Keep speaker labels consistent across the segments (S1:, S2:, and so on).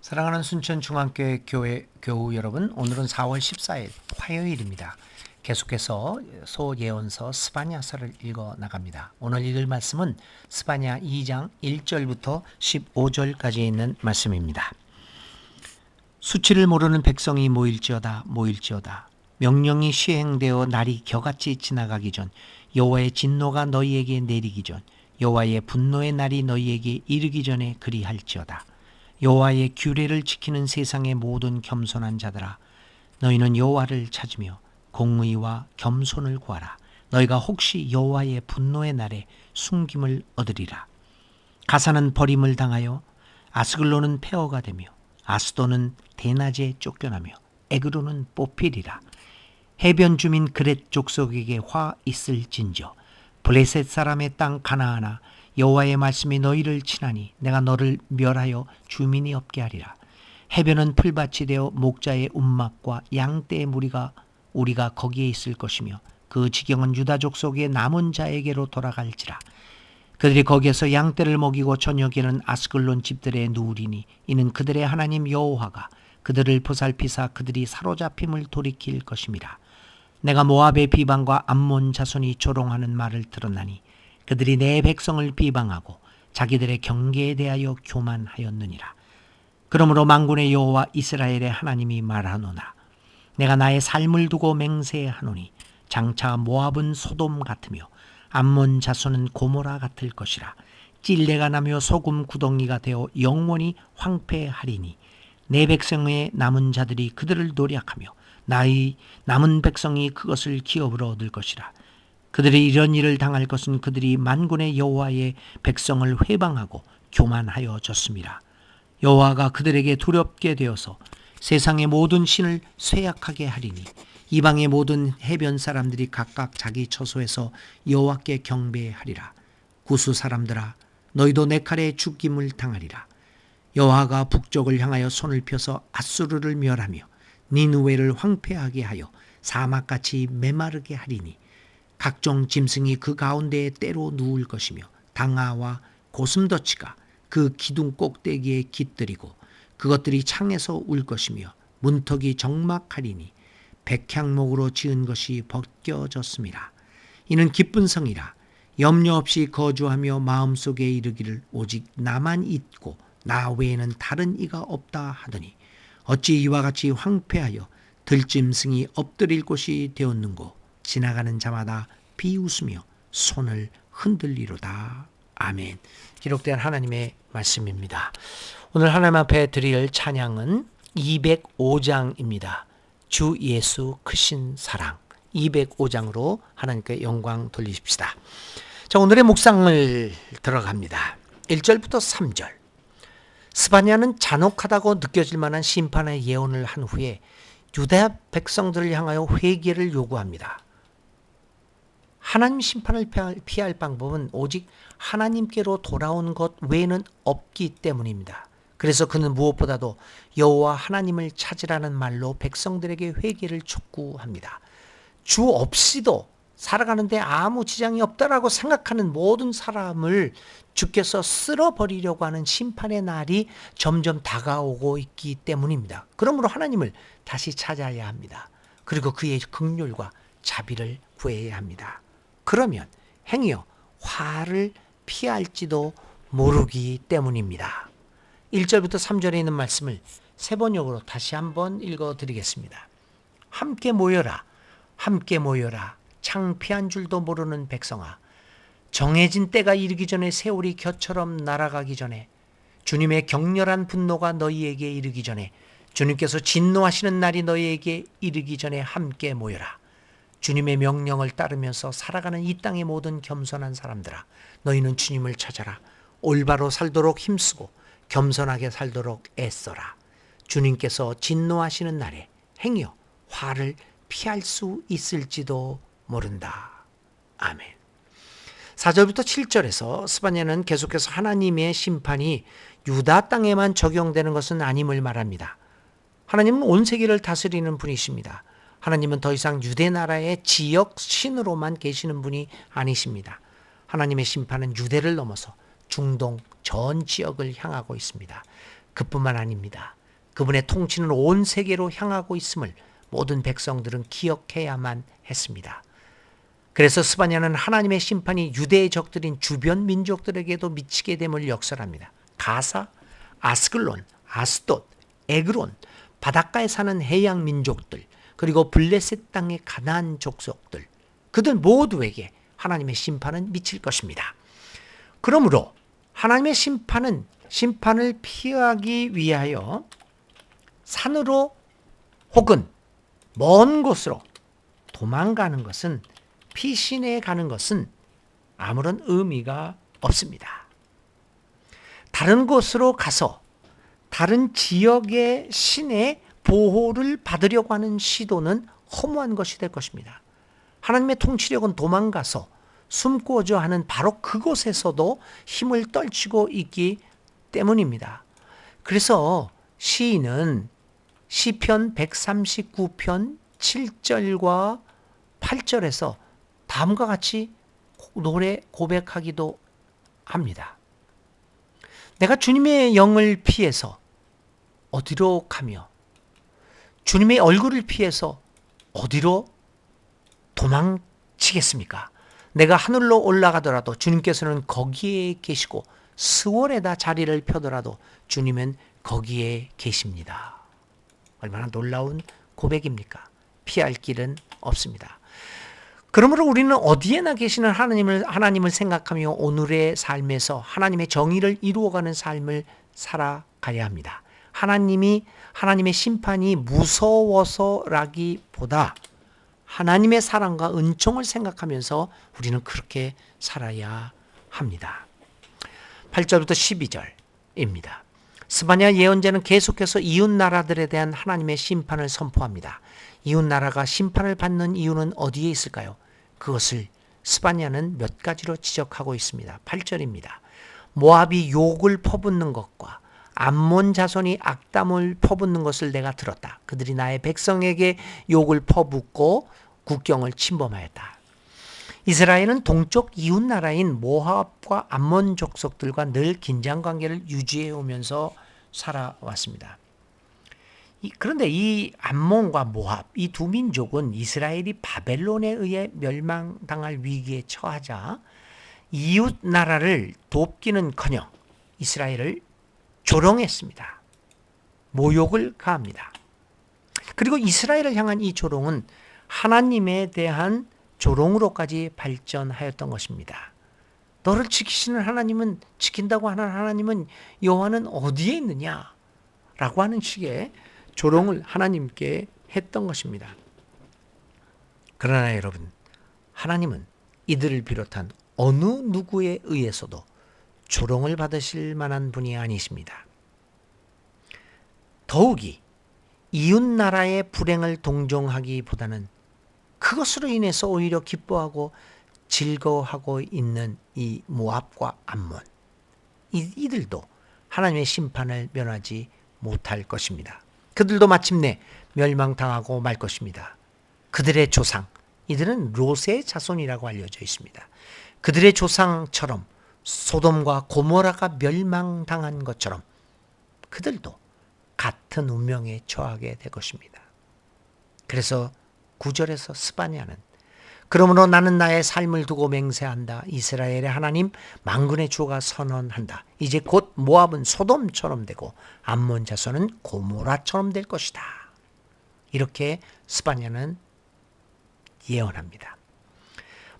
S1: 사랑하는 순천중앙교회 교우 여러분, 오늘은 4월 14일 화요일입니다. 계속해서 소예언서 스바냐서를 읽어 나갑니다. 오늘 읽을 말씀은 스바냐 2장 1절부터 15절까지 있는 말씀입니다. 수치를 모르는 백성이 모일지어다. 명령이 시행되어 날이 겨같이 지나가기 전, 여호와의 진노가 너희에게 내리기 전, 여호와의 분노의 날이 너희에게 이르기 전에 그리할지어다. 여호와의 규례를 지키는 세상의 모든 겸손한 자들아, 너희는 여호와를 찾으며 공의와 겸손을 구하라. 너희가 혹시 여호와의 분노의 날에 숨김을 얻으리라. 가사는 버림을 당하여 아스글론은 폐허가 되며 아스도는 대낮에 쫓겨나며 에그로는 뽑히리라. 해변 주민 그렛 족속에게 화 있을진저. 블레셋 사람의 땅 가나안아, 여호와의 말씀이 너희를 치나니 내가 너를 멸하여 주민이 없게 하리라. 해변은 풀밭이 되어 목자의 움막과 양떼의 무리가 우리가 거기에 있을 것이며 그 지경은 유다족 속의 남은 자에게로 돌아갈지라. 그들이 거기에서 양떼를 먹이고 저녁에는 아스글론 집들에 누우리니 이는 그들의 하나님 여호와가 그들을 보살피사 그들이 사로잡힘을 돌이킬 것임이라. 내가 모압의 비방과 암몬 자손이 조롱하는 말을 들었나니 그들이 내 백성을 비방하고 자기들의 경계에 대하여 교만하였느니라. 그러므로 만군의 여호와 이스라엘의 하나님이 말하노라. 내가 나의 삶을 두고 맹세하노니 장차 모압은 소돔 같으며 암몬 자손은 고모라 같을 것이라. 찔레가 나며 소금 구덩이가 되어 영원히 황폐하리니 내 백성의 남은 자들이 그들을 노략하며 나의 남은 백성이 그것을 기업으로 얻을 것이라. 그들이 이런 일을 당할 것은 그들이 만군의 여호와의 백성을 회방하고 교만하여졌습니다. 여호와가 그들에게 두렵게 되어서 세상의 모든 신을 쇠약하게 하리니 이방의 모든 해변 사람들이 각각 자기 처소에서 여호와께 경배하리라. 구스 사람들아, 너희도 내 칼에 죽임을 당하리라. 여호와가 북쪽을 향하여 손을 펴서 아수르를 멸하며 니느웨를 황폐하게 하여 사막같이 메마르게 하리니 각종 짐승이 그 가운데에 때로 누울 것이며 당아와 고슴도치가 그 기둥 꼭대기에 깃들이고 그것들이 창에서 울 것이며 문턱이 적막하리니 백향목으로 지은 것이 벗겨졌습니다. 이는 기쁜 성이라. 염려 없이 거주하며 마음속에 이르기를 오직 나만 있고 나 외에는 다른 이가 없다 하더니 어찌 이와 같이 황폐하여 들짐승이 엎드릴 곳이 되었는고. 지나가는 자마다 비웃으며 손을 흔들리로다. 아멘. 기록된 하나님의 말씀입니다. 오늘 하나님 앞에 드릴 찬양은 205장입니다. 주 예수 크신 사랑. 205장으로 하나님께 영광 돌리십시다. 자, 오늘의 묵상을 들어갑니다. 1절부터 3절. 스바냐는 잔혹하다고 느껴질 만한 심판의 예언을 한 후에 유다 백성들을 향하여 회개를 요구합니다. 하나님 심판을 피할 방법은 오직 하나님께로 돌아온 것 외에는 없기 때문입니다. 그래서 그는 무엇보다도 여호와 하나님을 찾으라는 말로 백성들에게 회개를 촉구합니다. 주 없이도 살아가는데 아무 지장이 없다라고 생각하는 모든 사람을 주께서 쓸어버리려고 하는 심판의 날이 점점 다가오고 있기 때문입니다. 그러므로 하나님을 다시 찾아야 합니다. 그리고 그의 긍휼과 자비를 구해야 합니다. 그러면 행여 화를 피할지도 모르기 때문입니다. 1절부터 3절에 있는 말씀을 세 번역으로 다시 한번 읽어드리겠습니다. 함께 모여라, 함께 모여라. 창피한 줄도 모르는 백성아, 정해진 때가 이르기 전에 세월이 겨처럼 날아가기 전에 주님의 격렬한 분노가 너희에게 이르기 전에 주님께서 진노하시는 날이 너희에게 이르기 전에 함께 모여라. 주님의 명령을 따르면서 살아가는 이 땅의 모든 겸손한 사람들아, 너희는 주님을 찾아라. 올바로 살도록 힘쓰고 겸손하게 살도록 애써라. 주님께서 진노하시는 날에 행여 화를 피할 수 있을지도 모른다. 아멘. 4절부터 7절에서 스바냐는 계속해서 하나님의 심판이 유다 땅에만 적용되는 것은 아님을 말합니다. 하나님은 온 세계를 다스리는 분이십니다. 하나님은 더 이상 유대 나라의 지역 신으로만 계시는 분이 아니십니다. 하나님의 심판은 유대를 넘어서 중동 전 지역을 향하고 있습니다. 그뿐만 아닙니다. 그분의 통치는 온 세계로 향하고 있음을 모든 백성들은 기억해야만 했습니다. 그래서 스바냐는 하나님의 심판이 유대의 적들인 주변 민족들에게도 미치게 됨을 역설합니다. 가사, 아스글론, 아스돗, 에그론, 바닷가에 사는 해양 민족들, 그리고 블레셋 땅의 가나안 족속들, 그들 모두에게 하나님의 심판은 미칠 것입니다. 그러므로 하나님의 심판을 피하기 위하여 산으로 혹은 먼 곳으로 도망가는 것은, 피신해 가는 것은 아무런 의미가 없습니다. 다른 곳으로 가서 다른 지역의 신의 보호를 받으려고 하는 시도는 허무한 것이 될 것입니다. 하나님의 통치력은 도망가서 숨고자 하는 바로 그곳에서도 힘을 떨치고 있기 때문입니다. 그래서 시인은 시편 139편 7절과 8절에서 다음과 같이 노래 고백하기도 합니다. 내가 주님의 영을 피해서 어디로 가며 주님의 얼굴을 피해서 어디로 도망치겠습니까? 내가 하늘로 올라가더라도 주님께서는 거기에 계시고 스월에다 자리를 펴더라도 주님은 거기에 계십니다. 얼마나 놀라운 고백입니까? 피할 길은 없습니다. 그러므로 우리는 어디에나 계시는 하나님을 생각하며 오늘의 삶에서 하나님의 정의를 이루어가는 삶을 살아가야 합니다. 하나님의 심판이 무서워서라기보다 하나님의 사랑과 은총을 생각하면서 우리는 그렇게 살아야 합니다. 8절부터 12절입니다. 스바냐 예언자는 계속해서 이웃 나라들에 대한 하나님의 심판을 선포합니다. 이웃 나라가 심판을 받는 이유는 어디에 있을까요? 그것을 스바냐는 몇 가지로 지적하고 있습니다. 8절입니다. 모압이 욕을 퍼붓는 것과 암몬 자손이 악담을 퍼붓는 것을 내가 들었다. 그들이 나의 백성에게 욕을 퍼붓고 국경을 침범하였다. 이스라엘은 동쪽 이웃 나라인 모압과 암몬 족속들과 늘 긴장 관계를 유지해 오면서 살아왔습니다. 그런데 이 암몬과 모압, 이 두 민족은 이스라엘이 바벨론에 의해 멸망당할 위기에 처하자 이웃 나라를 돕기는커녕 이스라엘을 조롱했습니다. 모욕을 가합니다. 그리고 이스라엘을 향한 이 조롱은 하나님에 대한 조롱으로까지 발전하였던 것입니다. 너를 지키시는 하나님은, 지킨다고 하는 하나님은, 여호와는 어디에 있느냐? 라고 하는 식의 조롱을 하나님께 했던 것입니다. 그러나 여러분, 하나님은 이들을 비롯한 어느 누구에 의해서도 조롱을 받으실 만한 분이 아니십니다. 더욱이 이웃 나라의 불행을 동정하기보다는 그것으로 인해서 오히려 기뻐하고 즐거워하고 있는 이 모압과 암몬, 이들도 하나님의 심판을 면하지 못할 것입니다. 그들도 마침내 멸망당하고 말 것입니다. 그들의 조상, 이들은 롯의 자손이라고 알려져 있습니다. 그들의 조상처럼 소돔과 고모라가 멸망당한 것처럼 그들도 같은 운명에 처하게 될 것입니다. 그래서 9절에서 스바냐는 그러므로 나는 나의 삶을 두고 맹세한다. 이스라엘의 하나님 만군의 주가 선언한다. 이제 곧 모압은 소돔처럼 되고 암몬 자손은 고모라처럼 될 것이다. 이렇게 스바냐는 예언합니다.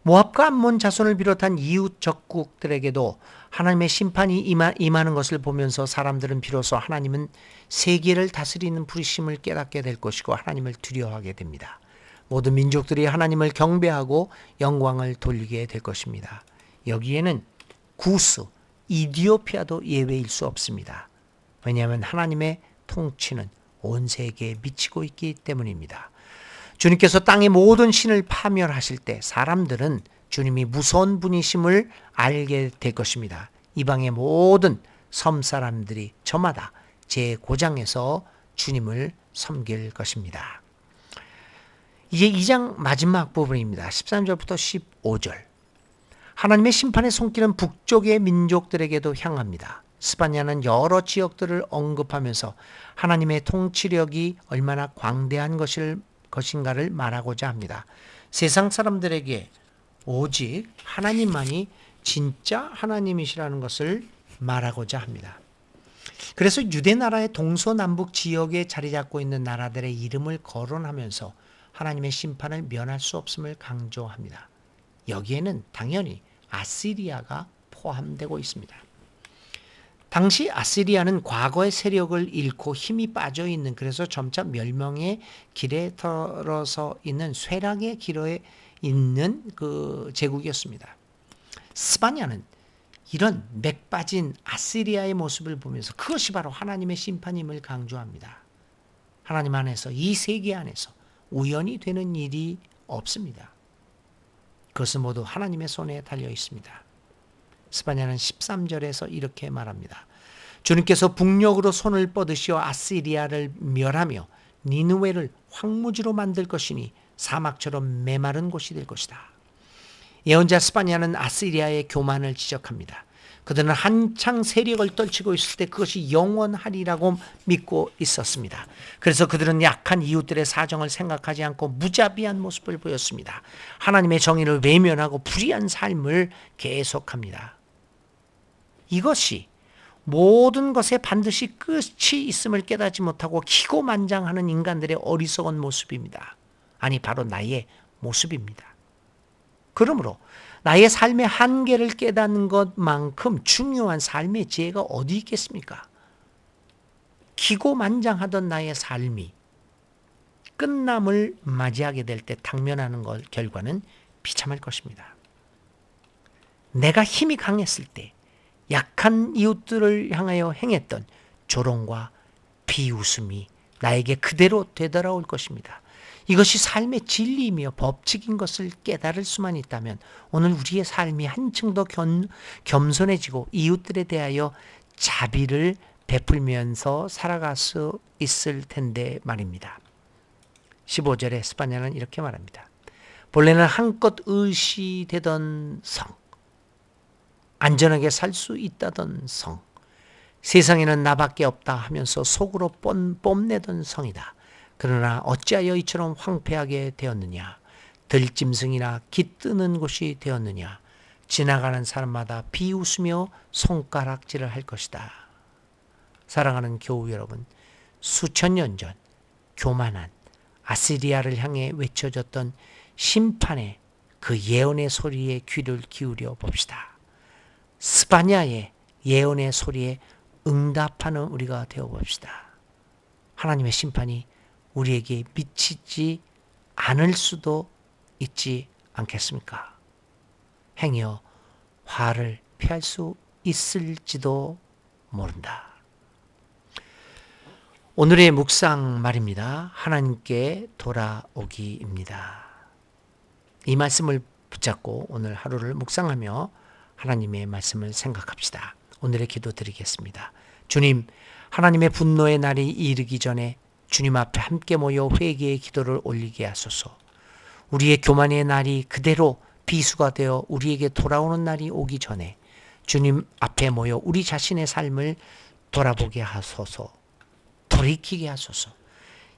S1: 모압과 암몬 자손을 비롯한 이웃 적국들에게도 하나님의 심판이 임하는 것을 보면서 사람들은 비로소 하나님은 세계를 다스리는 부르심을 깨닫게 될 것이고 하나님을 두려워하게 됩니다. 모든 민족들이 하나님을 경배하고 영광을 돌리게 될 것입니다. 여기에는 구스, 이디오피아도 예외일 수 없습니다. 왜냐하면 하나님의 통치는 온 세계에 미치고 있기 때문입니다. 주님께서 땅의 모든 신을 파멸하실 때 사람들은 주님이 무서운 분이심을 알게 될 것입니다. 이방의 모든 섬 사람들이 저마다 제 고장에서 주님을 섬길 것입니다. 이제 2장 마지막 부분입니다. 13절부터 15절. 하나님의 심판의 손길은 북쪽의 민족들에게도 향합니다. 스파냐는 여러 지역들을 언급하면서 하나님의 통치력이 얼마나 광대한 것인가를 말하고자 합니다. 세상 사람들에게 오직 하나님만이 진짜 하나님이시라는 것을 말하고자 합니다. 그래서 유대 나라의 동서남북 지역에 자리 잡고 있는 나라들의 이름을 거론하면서 하나님의 심판을 면할 수 없음을 강조합니다. 여기에는 당연히 아시리아가 포함되고 있습니다. 당시 아시리아는 과거의 세력을 잃고 힘이 빠져 있는, 그래서 점차 멸망의 길에 들어서 있는 쇠락의 길에 있는 그 제국이었습니다. 스바냐는 이런 맥 빠진 아시리아의 모습을 보면서 그것이 바로 하나님의 심판임을 강조합니다. 하나님 안에서, 이 세계 안에서 우연히 되는 일이 없습니다. 그것은 모두 하나님의 손에 달려 있습니다. 스바냐는 13절에서 이렇게 말합니다. 주님께서 북녘으로 손을 뻗으시어 아시리아를 멸하며 니느웨를 황무지로 만들 것이니 사막처럼 메마른 곳이 될 것이다. 예언자 스바냐는 아시리아의 교만을 지적합니다. 그들은 한창 세력을 떨치고 있을 때 그것이 영원하리라고 믿고 있었습니다. 그래서 그들은 약한 이웃들의 사정을 생각하지 않고 무자비한 모습을 보였습니다. 하나님의 정의를 외면하고 불의한 삶을 계속합니다. 이것이 모든 것에 반드시 끝이 있음을 깨닫지 못하고 기고만장하는 인간들의 어리석은 모습입니다. 아니, 바로 나의 모습입니다. 그러므로 나의 삶의 한계를 깨닫는 것만큼 중요한 삶의 지혜가 어디 있겠습니까? 기고만장하던 나의 삶이 끝남을 맞이하게 될 때 당면하는 결과는 비참할 것입니다. 내가 힘이 강했을 때 약한 이웃들을 향하여 행했던 조롱과 비웃음이 나에게 그대로 되돌아올 것입니다. 이것이 삶의 진리이며 법칙인 것을 깨달을 수만 있다면 오늘 우리의 삶이 한층 더 겸손해지고 이웃들에 대하여 자비를 베풀면서 살아갈 수 있을 텐데 말입니다. 15절에 스바냐는 이렇게 말합니다. 본래는 한껏 의시되던 성, 안전하게 살 수 있다던 성, 세상에는 나밖에 없다 하면서 속으로 뽐내던 성이다. 그러나 어찌하여 이처럼 황폐하게 되었느냐? 들짐승이나 깃드는 곳이 되었느냐? 지나가는 사람마다 비웃으며 손가락질을 할 것이다. 사랑하는 교우 여러분, 수천 년 전 교만한 아시리아를 향해 외쳐졌던 심판의 그 예언의 소리에 귀를 기울여 봅시다. 스바냐의 예언의 소리에 응답하는 우리가 되어 봅시다. 하나님의 심판이 우리에게 미치지 않을 수도 있지 않겠습니까? 행여 화를 피할 수 있을지도 모른다. 오늘의 묵상 말입니다. 하나님께 돌아오기입니다. 이 말씀을 붙잡고 오늘 하루를 묵상하며 하나님의 말씀을 생각합시다. 오늘의 기도 드리겠습니다. 주님, 하나님의 분노의 날이 이르기 전에 주님 앞에 함께 모여 회개의 기도를 올리게 하소서. 우리의 교만의 날이 그대로 비수가 되어 우리에게 돌아오는 날이 오기 전에 주님 앞에 모여 우리 자신의 삶을 돌아보게 하소서. 돌이키게 하소서.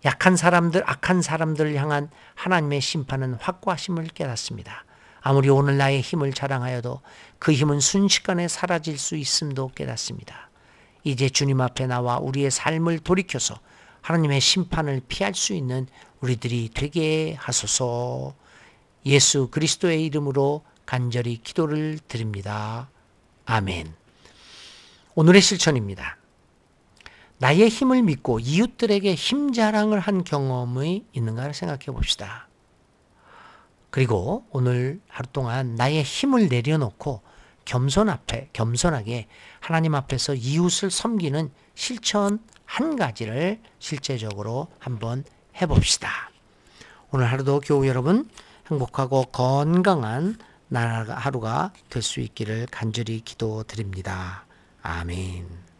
S1: 약한 사람들, 악한 사람들을 향한 하나님의 심판은 확고하심을 깨닫습니다. 아무리 오늘 나의 힘을 자랑하여도 그 힘은 순식간에 사라질 수 있음도 깨닫습니다. 이제 주님 앞에 나와 우리의 삶을 돌이켜서 하나님의 심판을 피할 수 있는 우리들이 되게 하소서. 예수 그리스도의 이름으로 간절히 기도를 드립니다. 아멘. 오늘의 실천입니다. 나의 힘을 믿고 이웃들에게 힘 자랑을 한 경험이 있는가를 생각해 봅시다. 그리고 오늘 하루 동안 나의 힘을 내려놓고 겸손하게 하나님 앞에서 이웃을 섬기는 실천 한 가지를 실제적으로 한번 해봅시다. 오늘 하루도 교우 여러분 행복하고 건강한 하루가 될 수 있기를 간절히 기도드립니다. 아멘.